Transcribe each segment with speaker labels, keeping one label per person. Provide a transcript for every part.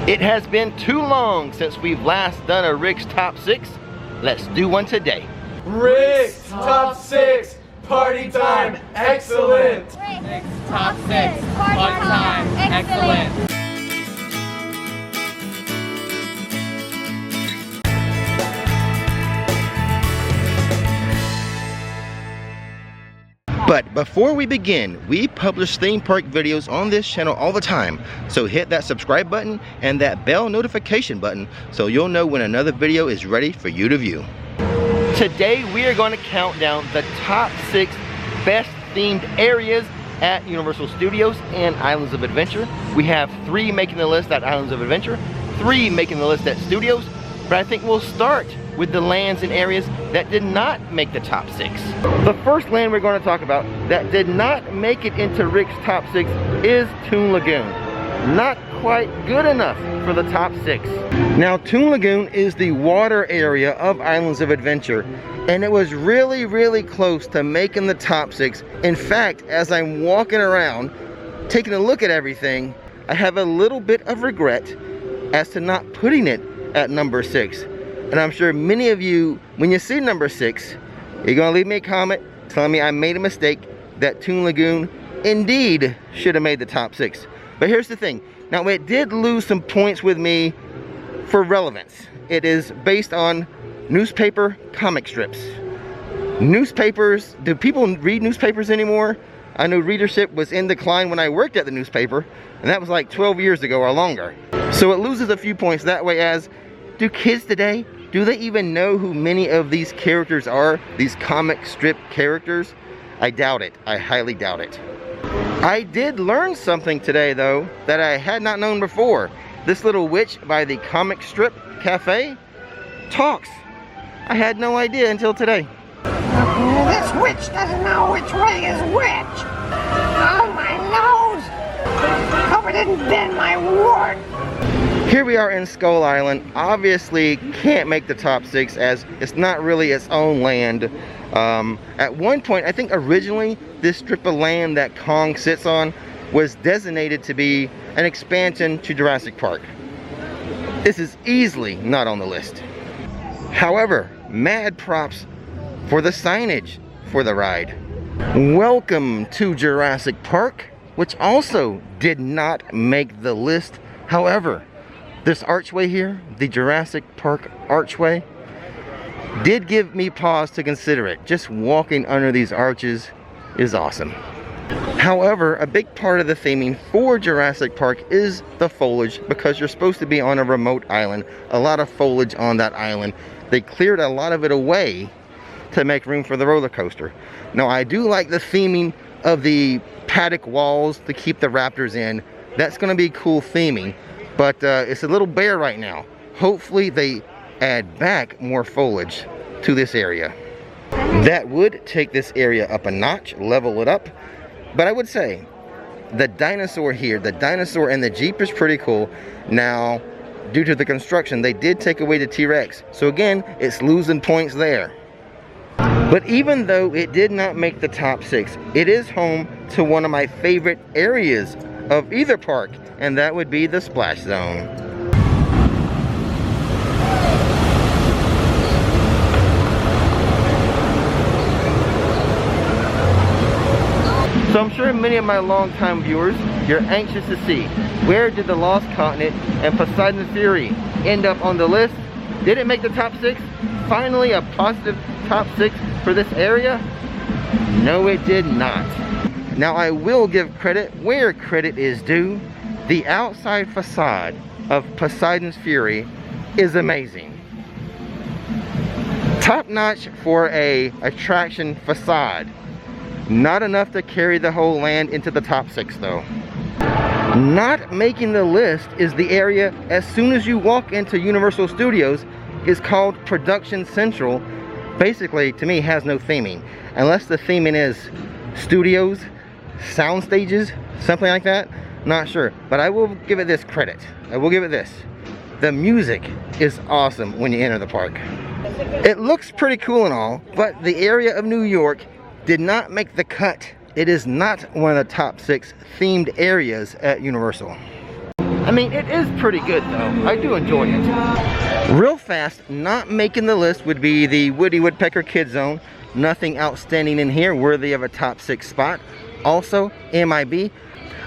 Speaker 1: It has been too long since we've last done a Rix Top 6. Let's do one today.
Speaker 2: Rix Top 6, party time, excellent!
Speaker 3: Rix Top 6, party time, excellent!
Speaker 1: But before we begin, we publish theme park videos on this channel all the time. So hit that subscribe button and that bell notification button so you'll know when another video is ready for you to view. Today we are going to count down the top 6 best themed areas at Universal Studios and Islands of Adventure. We have 3 making the list at Islands of Adventure, 3 making the list at Studios, but I think we'll start with the lands and areas that did not make the top 6. The first land we're going to talk about that did not make it into Rix Top 6 is Toon Lagoon. Not quite good enough for the top 6. Now Toon Lagoon is the water area of Islands of Adventure, and it was really close to making the top 6. In fact, as I'm walking around taking a look at everything, I have a little bit of regret as to not putting it at number 6. And I'm sure many of you, when you see number 6, you're gonna leave me a comment telling me I made a mistake, that Toon Lagoon indeed should have made the top 6. But here's the thing. Now it did lose some points with me for relevance. It is based on newspaper comic strips. Newspapers, do people read newspapers anymore? I know readership was in decline when I worked at the newspaper, and that was like 12 years ago or longer. So it loses a few points that way. As do kids today? Do they even know who many of these characters are? These comic strip characters? I doubt it. I highly doubt it. I did learn something today though that I had not known before. This little witch by the comic strip cafe talks. I had no idea until today.
Speaker 4: This witch doesn't know which way is which. Oh, my nose! Hope it didn't bend my wart.
Speaker 1: Here we are in Skull Island. Obviously can't make the top 6 as it's not really its own land. At one point, I think originally this strip of land that Kong sits on was designated to be an expansion to Jurassic Park. This is easily not on the list. However, mad props for the signage for the ride. Welcome to Jurassic Park, which also did not make the list. However, this archway here, the Jurassic Park archway, did give me pause to consider it. Just walking under these arches is awesome. However, a big part of the theming for Jurassic Park is the foliage, because you're supposed to be on a remote island. A lot of foliage on that island. They cleared a lot of it away to make room for the roller coaster. Now I do like the theming of the paddock walls to keep the raptors in. That's going to be cool theming. But it's a little bare right now. Hopefully they add back more foliage to this area. That would take this area up a notch, level it up. But I would say the dinosaur here, the dinosaur and the Jeep is pretty cool. Now, due to the construction, they did take away the T-Rex. So again, it's losing points there. But even though it did not make the top 6, it is home to one of my favorite areas of either park, and that would be the Splash Zone. So I'm sure many of my longtime viewers, you're anxious to see, where did the Lost Continent and Poseidon's Fury end up on the list? Did it make the top 6? Finally a positive top 6 for this area? No, it did not. Now I will give credit where credit is due. The outside facade of Poseidon's Fury is amazing. Top notch for a attraction facade. Not enough to carry the whole land into the top 6 though. Not making the list is the area as soon as you walk into Universal Studios is called Production Central. Basically, to me, has no theming. Unless the theming is studios, sound stages, something like that. Not sure, but I will give it this credit. I will give it this. The music is awesome when you enter the park. It looks pretty cool and all, but the area of New York did not make the cut. It is not one of the top 6 themed areas at Universal. I mean, it is pretty good though. I do enjoy it. Real fast, not making the list would be the Woody Woodpecker Kid Zone. Nothing outstanding in here worthy of a top 6 spot. Also, MIB.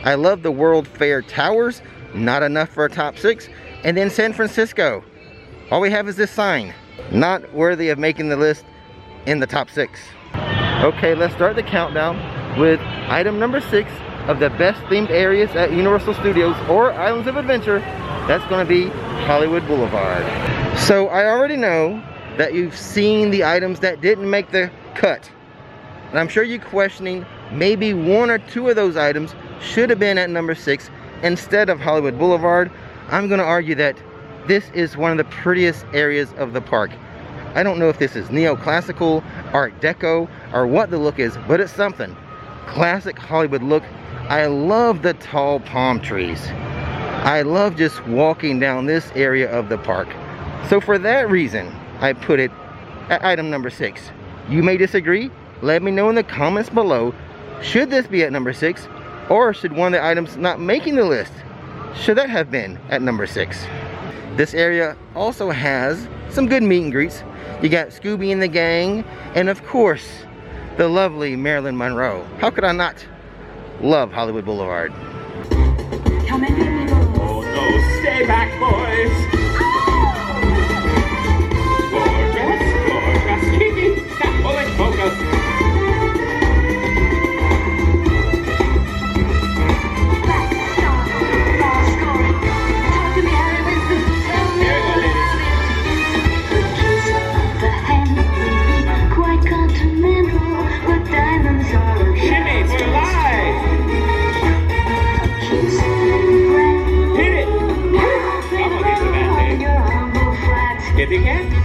Speaker 1: I love the World Fair Towers. Not enough for a top 6. And then San Francisco. All we have is this sign. Not worthy of making the list in the top 6. Okay, let's start the countdown with item number 6 of the best themed areas at Universal Studios or Islands of Adventure. That's going to be Hollywood Boulevard. So I already know that you've seen the items that didn't make the cut. And I'm sure you're questioning maybe 1 or 2 of those items should have been at number 6 instead of Hollywood Boulevard. I'm going to argue that this is one of the prettiest areas of the park. I don't know if this is neoclassical, Art Deco, or what the look is, but it's something. Classic Hollywood look. I love the tall palm trees. I love just walking down this area of the park. So for that reason, I put it at item number 6. You may disagree. Let me know in the comments below. Should this be at number 6? Or should one of the items not making the list, should that have been at number 6? This area also has some good meet and greets. You got Scooby and the gang, and of course, the lovely Marilyn Monroe. How could I not love Hollywood Boulevard?
Speaker 5: Come in, people.
Speaker 2: Oh no, stay back, boys. Gorgeous, keep that bullet focus.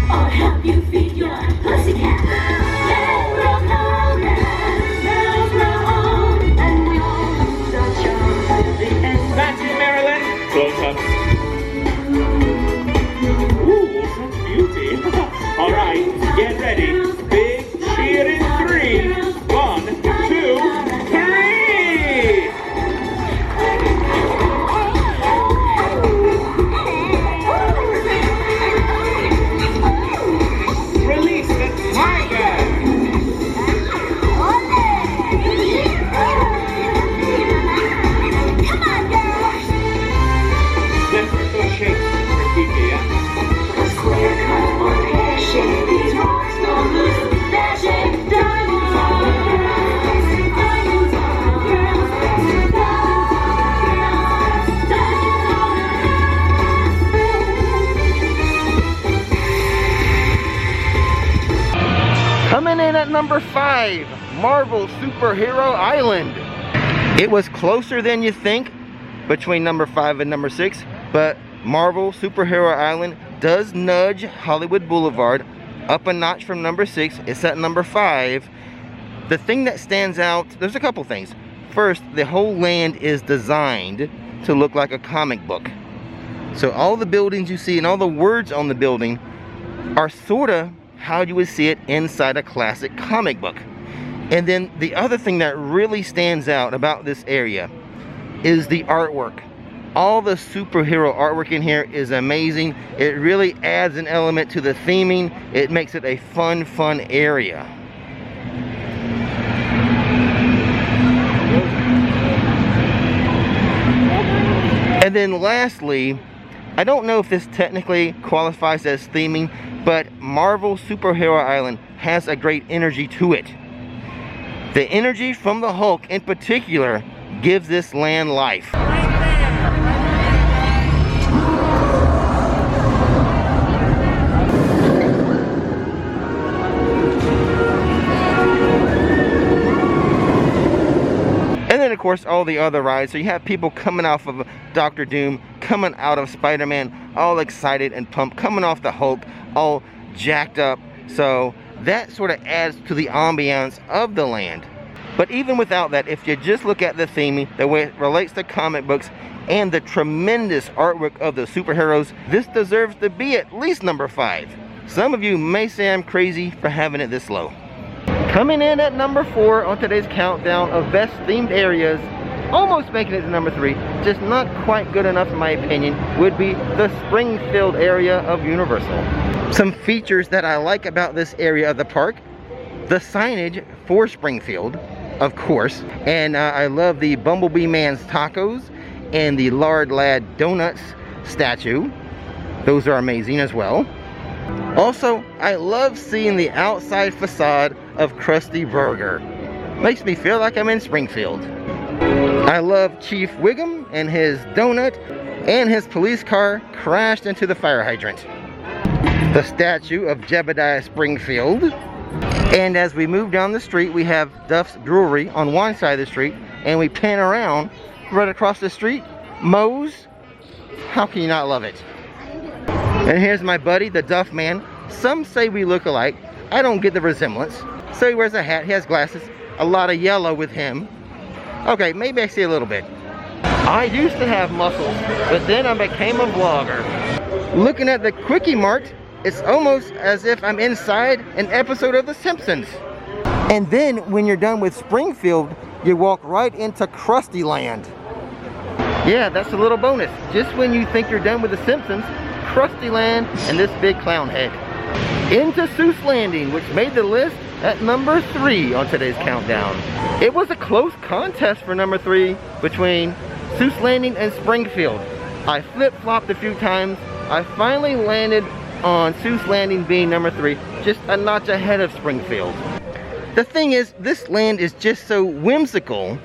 Speaker 5: I'll help you feed your pussycat. Let's roll on, let's roll on, and we all lose our charms at the end.
Speaker 2: That's you, Marilyn. Close up. Ooh, such beauty. All right, get ready. Big cheer in 3. 1, 2, 3.
Speaker 1: Coming in at number 5, Marvel Superhero Island. It was closer than you think between number 5 and number 6, but Marvel Superhero Island does nudge Hollywood Boulevard up a notch from number 6. It's at number 5. The thing that stands out, there's a couple things. First, the whole land is designed to look like a comic book. So all the buildings you see and all the words on the building are sort of how you would see it inside a classic comic book. And then the other thing that really stands out about this area is the artwork. All the superhero artwork in here is amazing. It really adds an element to the theming. It makes it a fun area. And then lastly, I don't know if this technically qualifies as theming, but Marvel Superhero Island has a great energy to it. The energy from the Hulk in particular gives this land life. And then of course all the other rides. So you have people coming off of Doctor Doom, coming out of Spider-Man, all excited and pumped, coming off the Hulk, all jacked up. So that sort of adds to the ambiance of the land. But even without that, if you just look at the theming, the way it relates to comic books, and the tremendous artwork of the superheroes, this deserves to be at least number 5. Some of you may say I'm crazy for having it this low. Coming in at number 4 on today's countdown of best themed areas almost making it to number 3, just not quite good enough in my opinion, would be the Springfield area of Universal. Some features that I like about this area of the park: the signage for Springfield, of course, and I love the Bumblebee Man's tacos and the Lard Lad Donuts statue. Those are amazing as well. Also, I love seeing the outside facade of Krusty Burger. Makes me feel like I'm in Springfield. I love Chief Wiggum and his donut, and his police car crashed into the fire hydrant. The statue of Jebediah Springfield. And as we move down the street, we have Duff's Brewery on one side of the street, and we pan around right across the street, Moe's. How can you not love it? And here's my buddy, the Duff Man. Some say we look alike. I don't get the resemblance. So he wears a hat, he has glasses, a lot of yellow with him. Okay, maybe I see a little bit. I used to have muscles, but then I became a vlogger. Looking at the Quickie Mart, it's almost as if I'm inside an episode of The Simpsons. And then when you're done with Springfield, you walk right into Krusty Land. Yeah, that's a little bonus. Just when you think you're done with The Simpsons, Krusty Land and this big clown head. Into Seuss Landing, which made the list at number 3 on today's countdown. It was a close contest for number 3 between Seuss Landing and Springfield. I flip-flopped a few times. I finally landed on Seuss Landing being number 3, just a notch ahead of Springfield. The thing is, this land is just so whimsical,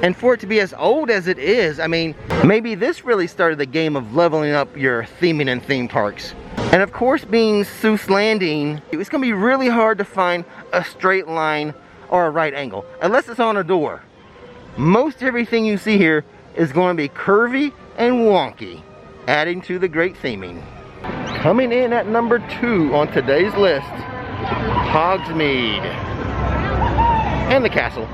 Speaker 1: and for it to be as old as it is, I mean, maybe this really started the game of leveling up your theming in theme parks. And of course, being Seuss Landing, it's gonna be really hard to find a straight line or a right angle, unless it's on a door. Most everything you see here is going to be curvy and wonky, adding to the great theming. Coming in at number 2 on today's list, Hogsmeade and the castle.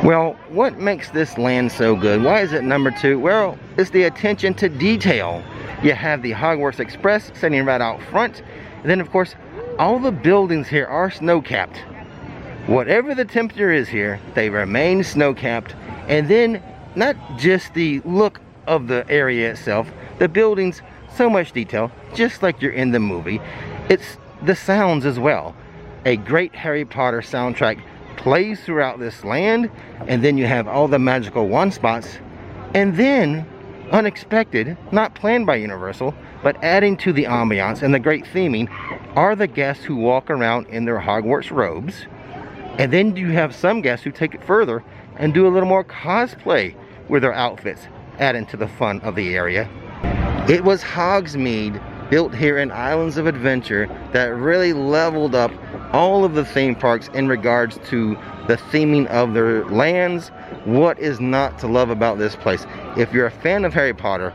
Speaker 1: Well, what makes this land so good? Why is it number 2? Well, it's the attention to detail. You have the Hogwarts Express sitting right out front. And then of course, all the buildings here are snow-capped. Whatever the temperature is here, they remain snow-capped. And then not just the look of the area itself, the buildings, so much detail, just like you're in the movie. It's the sounds as well. A great Harry Potter soundtrack plays throughout this land, and then you have all the magical wand spots, and then unexpected, not planned by Universal, but adding to the ambiance and the great theming, are the guests who walk around in their Hogwarts robes. And then you have some guests who take it further and do a little more cosplay with their outfits, adding to the fun of the area. It was Hogsmeade, built here in Islands of Adventure, that really leveled up all of the theme parks in regards to the theming of their lands. What is not to love about this place? If you're a fan of Harry Potter,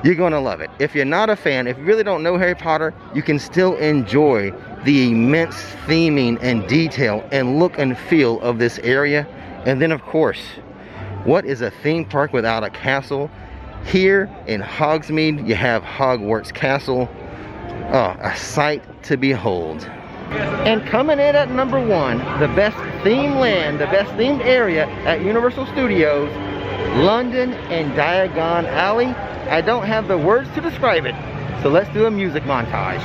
Speaker 1: you're gonna love it. If you're not a fan, if you really don't know Harry Potter, you can still enjoy the immense theming and detail and look and feel of this area. And then of course, what is a theme park without a castle? Here in Hogsmeade, you have Hogwarts Castle. Oh, a sight to behold. And coming in at number 1, the best themed land, the best themed area at Universal Studios, London and Diagon Alley. I don't have the words to describe it, so let's do a music montage.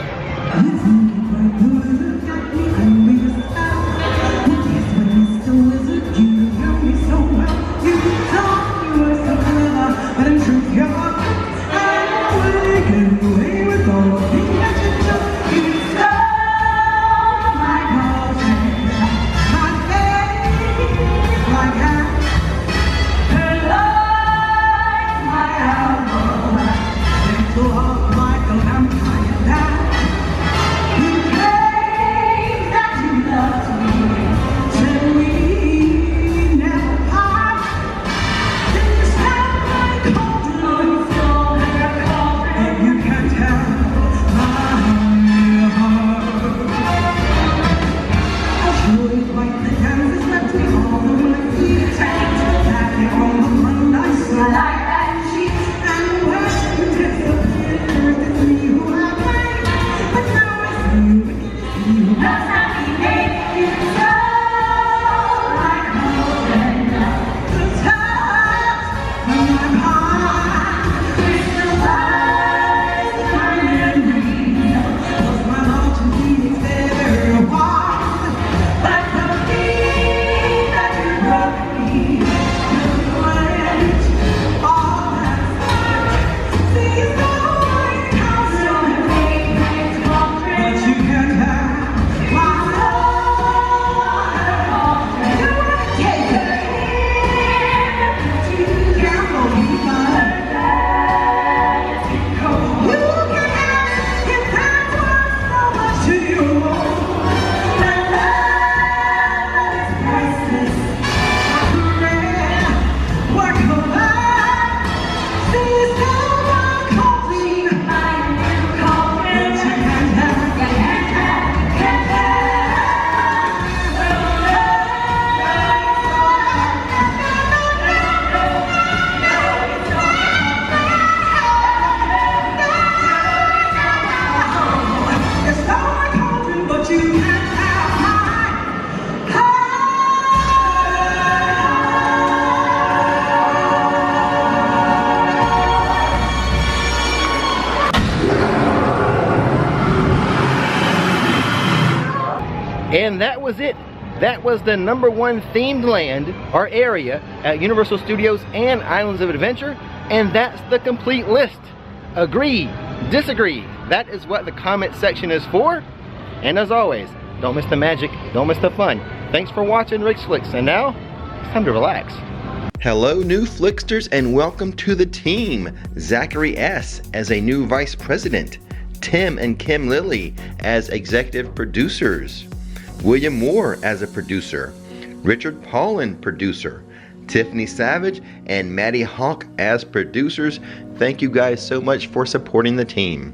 Speaker 1: And that was it. That was the #1 themed land or area at Universal Studios and Islands of Adventure, and that's the complete list. Agree, disagree, that is what the comment section is for. And as always, don't miss the magic, don't miss the fun. Thanks for watching Rix Flix, and now it's time to relax. Hello new Flixsters, and welcome to the team. Zachary S. as a new vice president, Tim and Kim Lilly as executive producers, William Moore as a producer, Richard Paulin producer, Tiffany Savage and Maddie Hawk as producers. Thank you guys so much for supporting the team.